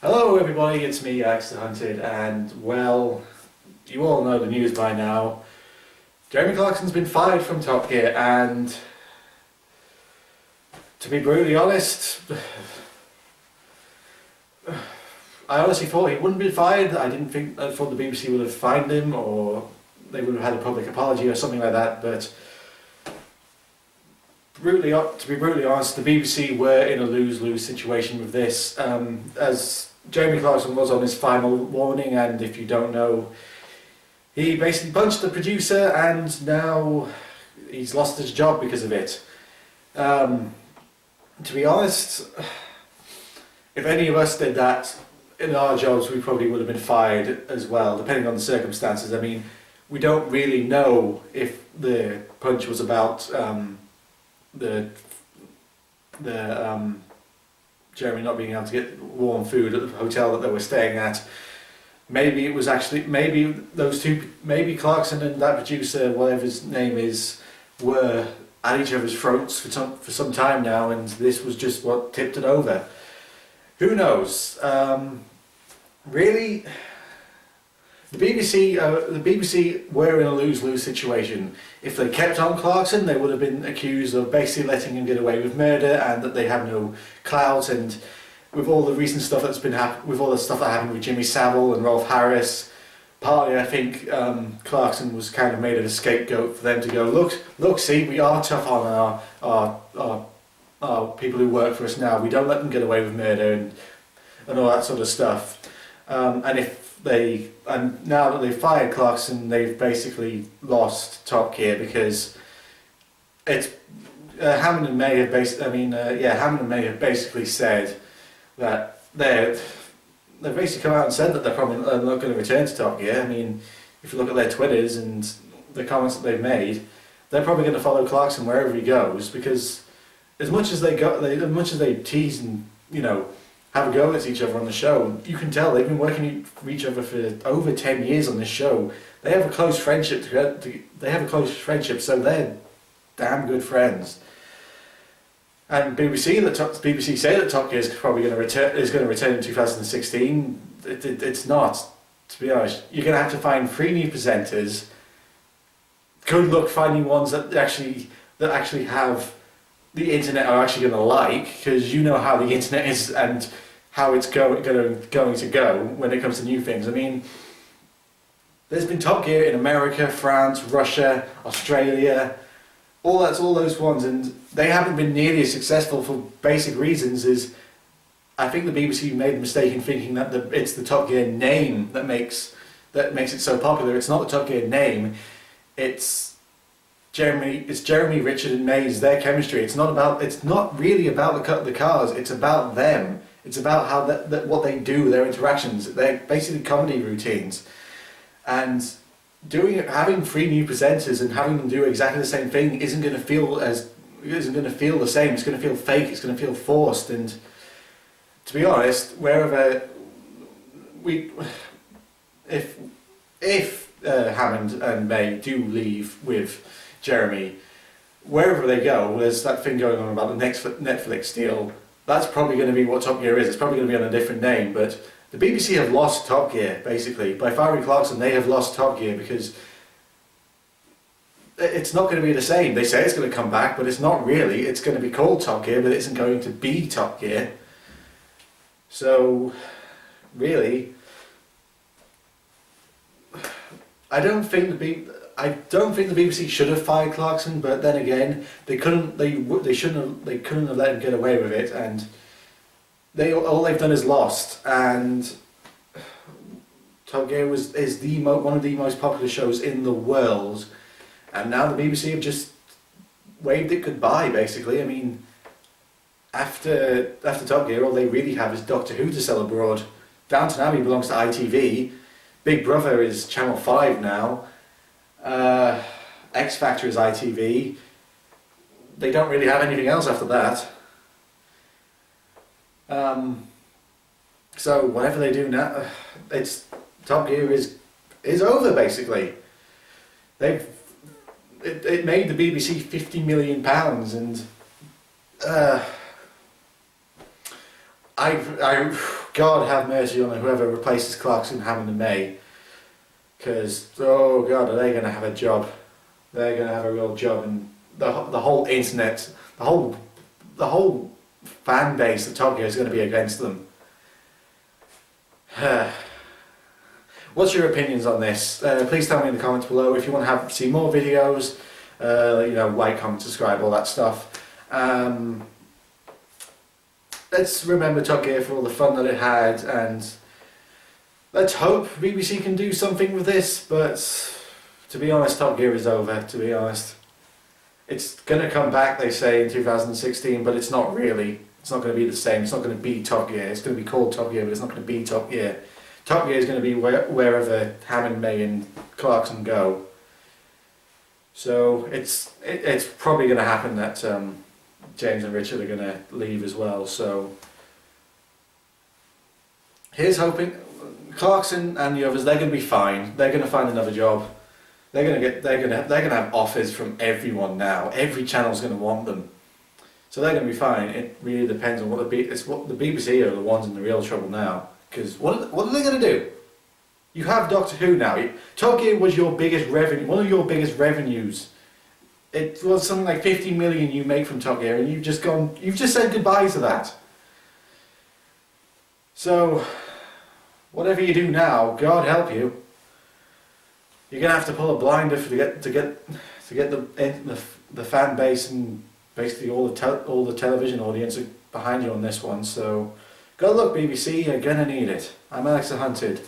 Hello everybody, it's me, Axe the Hunted, and well, you all know the news by now. Jeremy Clarkson's been fired from Top Gear, and to be brutally honest, I honestly thought he wouldn't be fired. I thought the BBC would have fined him, or they would have had a public apology or something like that, but to be brutally honest, the BBC were in a lose-lose situation with this, as Jeremy Clarkson was on his final warning, and if you don't know, he basically punched the producer and now he's lost his job because of it. To be honest, if any of us did that in our jobs, we probably would have been fired as well, depending on the circumstances. I mean, we don't really know if the punch was about Jeremy not being able to get warm food at the hotel that they were staying at. Maybe it was actually, maybe Clarkson and that producer, whatever his name is, were at each other's throats for some time now, and this was just what tipped it over. Who knows? Really, the BBC were in a lose-lose situation. If they kept on Clarkson, they would have been accused of basically letting him get away with murder, and that they have no clout. And with all the recent stuff that's been with all the stuff that happened with Jimmy Savile and Rolf Harris, partly I think Clarkson was kind of made of a scapegoat for them to go, look, see, we are tough on our people who work for us now. We don't let them get away with murder and all that sort of stuff. And now that they've fired Clarkson, they've basically lost Top Gear, because it's Hammond and May have basically said that they've basically come out and said that they're probably not going to return to Top Gear. I mean, if you look at their Twitters and the comments that they've made, they're probably going to follow Clarkson wherever he goes, because as much as they tease and have a go at each other on the show, you can tell they've been working for each other for over 10 years on this show. They have a close friendship so they're damn good friends. And BBC say that Top Gear is probably going to return in 2016. It's not, to be honest. You're going to have to find 3 new presenters. Good luck finding ones that actually have the internet are actually going to like, because you know how the internet is and how it's going to go when it comes to new things. I mean, there's been Top Gear in America, France, Russia, Australia, all those ones, and they haven't been nearly as successful for basic reasons. Is I think the BBC made a mistake in thinking that it's the Top Gear name that makes it so popular. It's not the Top Gear name. It's Jeremy, Richard and Mays, their chemistry. It's not really about the cars. It's about them. It's about how what they do, their interactions. They're basically comedy routines, and having 3 new presenters and having them do exactly the same thing isn't going to feel the same. It's going to feel fake. It's going to feel forced. And to be honest, if Hammond and May do leave with Jeremy, wherever they go, there's that thing going on about the next Netflix deal. That's probably going to be what Top Gear is. It's probably going to be on a different name, but the BBC have lost Top Gear, basically. By firing Clarkson, they have lost Top Gear, because it's not going to be the same. They say it's going to come back, but it's not really. It's going to be called Top Gear, but it isn't going to be Top Gear. So, really, I don't think the BBC should have fired Clarkson, but then again, they couldn't have let him get away with it, and all they've done is lost. And Top Gear is one of the most popular shows in the world, and now the BBC have just waved it goodbye, basically. I mean, after Top Gear, all they really have is Doctor Who to sell abroad. Downton Abbey belongs to ITV. Big Brother is Channel 5 now. X Factor is ITV. They don't really have anything else after that. So whatever they do now, Top Gear is over, basically. It made the BBC £50 million, and I God have mercy on whoever replaces Clarkson, Hammond and May, because, oh God, are they going to have a job. They're going to have a real job, and the whole internet, the whole fan base of Top Gear is going to be against them. What's your opinions on this? Please tell me in the comments below. If you want to see more videos, you know, like, comment, subscribe, all that stuff. Let's remember Top Gear for all the fun that it had, and let's hope BBC can do something with this. But to be honest, Top Gear is over, to be honest. It's going to come back, they say, in 2016, but it's not really. It's not going to be the same. It's not going to be Top Gear. It's going to be called Top Gear, but it's not going to be Top Gear. Top Gear is going to be wherever Hammond, May and Clarkson go. So it's probably going to happen that James and Richard are going to leave as well. So here's hoping. Clarkson and the others, they're going to be fine. They're going to find another job. They're going to have offers from everyone now. Every channel's going to want them. So they're going to be fine. It really depends on what the BBC are the ones in the real trouble now. Because what are they going to do? You have Doctor Who now. Top Gear was your biggest revenue, one of your biggest revenues. It was something like 50 million you make from Top Gear, and you've just said goodbye to that. So whatever you do now, God help you. You're going to have to pull a blinder to get the fan base and basically all the television audience behind you on this one. So good luck, BBC. You're gonna need it. I'm Alex the Hunted.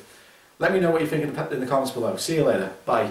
Let me know what you think in the comments below. See you later. Bye.